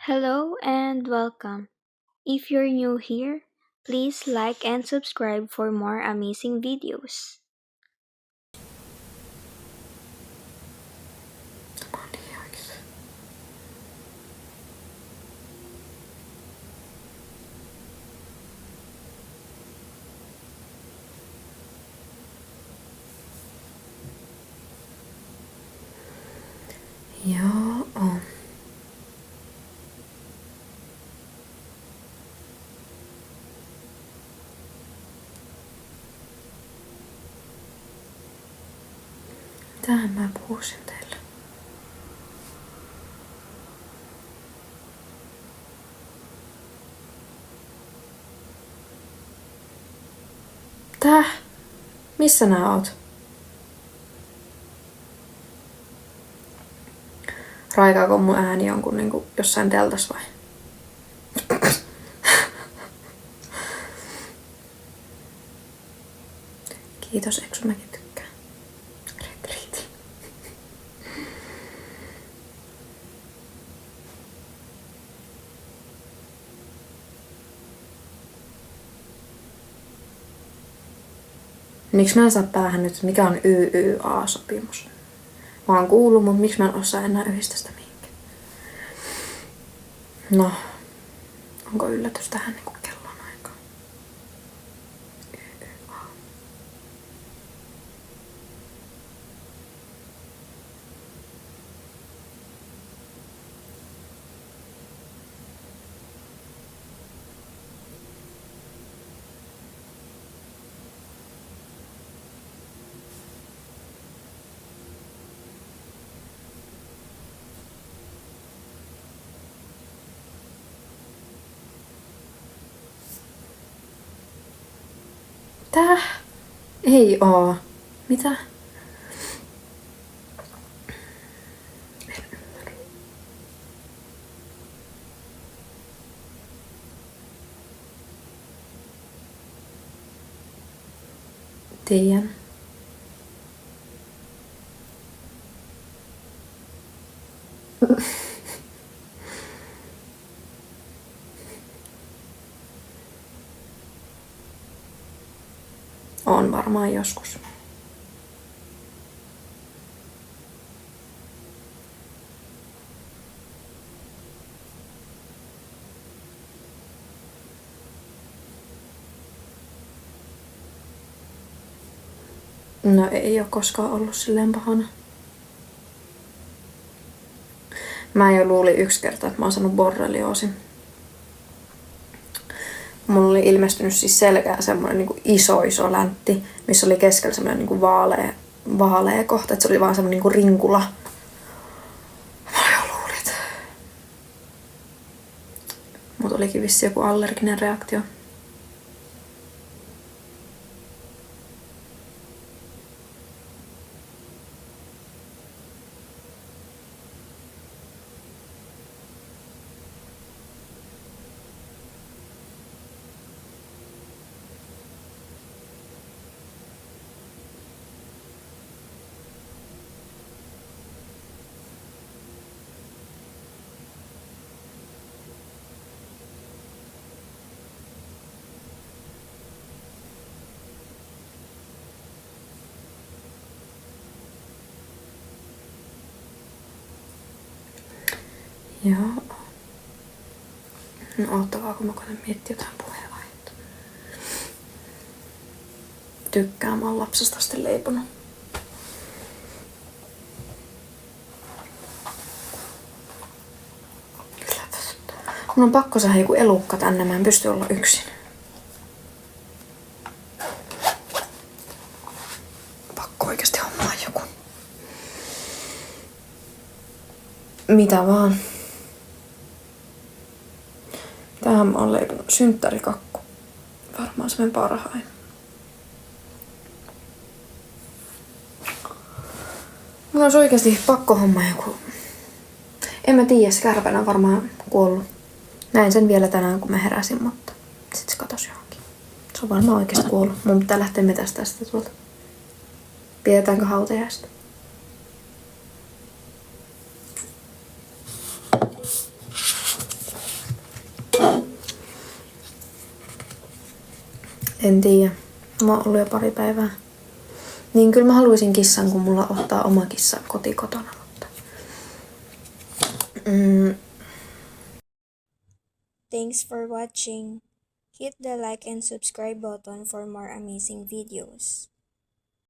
Hello and welcome. If you're new here, please like and subscribe for more amazing videos. Joo. Mitähän mä puhuisin teille? Täh? Missä nää oot? Raikaako mun ääni jonkun niinku jossain teltas vai? Kiitos, eikö mäkin tykkään? Retriiti. Miksi mä en saa päähän nyt, mikä on YYA-sopimus? Mä oon kuullut, mutta miksi mä en osaa enää yhdistää sitä mihinkään? No, onko yllätys tähän niinku kellon aikaan? YYA. Täh? Ei oo. Mitä? Tiedän. On varmaan joskus. No ei oo koskaan ollut silleen pahana. Mä jo luulin yksi kerta, että mä oon saanut borrelioosin. Mulla oli ilmestynyt siis selkään semmonen niinku iso läntti, missä oli keskellä semmonen niinku vaalea kohta, että se oli vaan semmonen niinku rinkula. Mä jo luulin, että mut olikin vissi joku allerginen reaktio. Joo. No oottavaa, kun mä koitan miettiä jotain puheenaiheita. Tykkään, mä oon lapsesta asti leiponut. Mun on pakko saada joku elukka tänne, mä en pysty olla yksin. Pakko oikeesti hommaa joku. Mitä vaan. Tähän mä oon leiponut synttärikakku. Varmaan semmoinen parhain. Mulla olisi oikeesti pakko hommaa joku. En mä tiedä, se kärpänä on varmaan kuollut. Näin sen vielä tänään, kun mä heräsin, mutta sit se katosi johonkin. Se on varmaan oikeesti kuollut. Mun pitää lähteä metästää sitä tuolta. Pidetäänkö hautajaista? En tiedä. Mä oon ollut jo pari päivää. Niin kyllä mä haluaisin kissan, kun mulla ottaa oma kissa kotikotona, mutta... Thanks for watching. Hit the like and subscribe button for more amazing videos.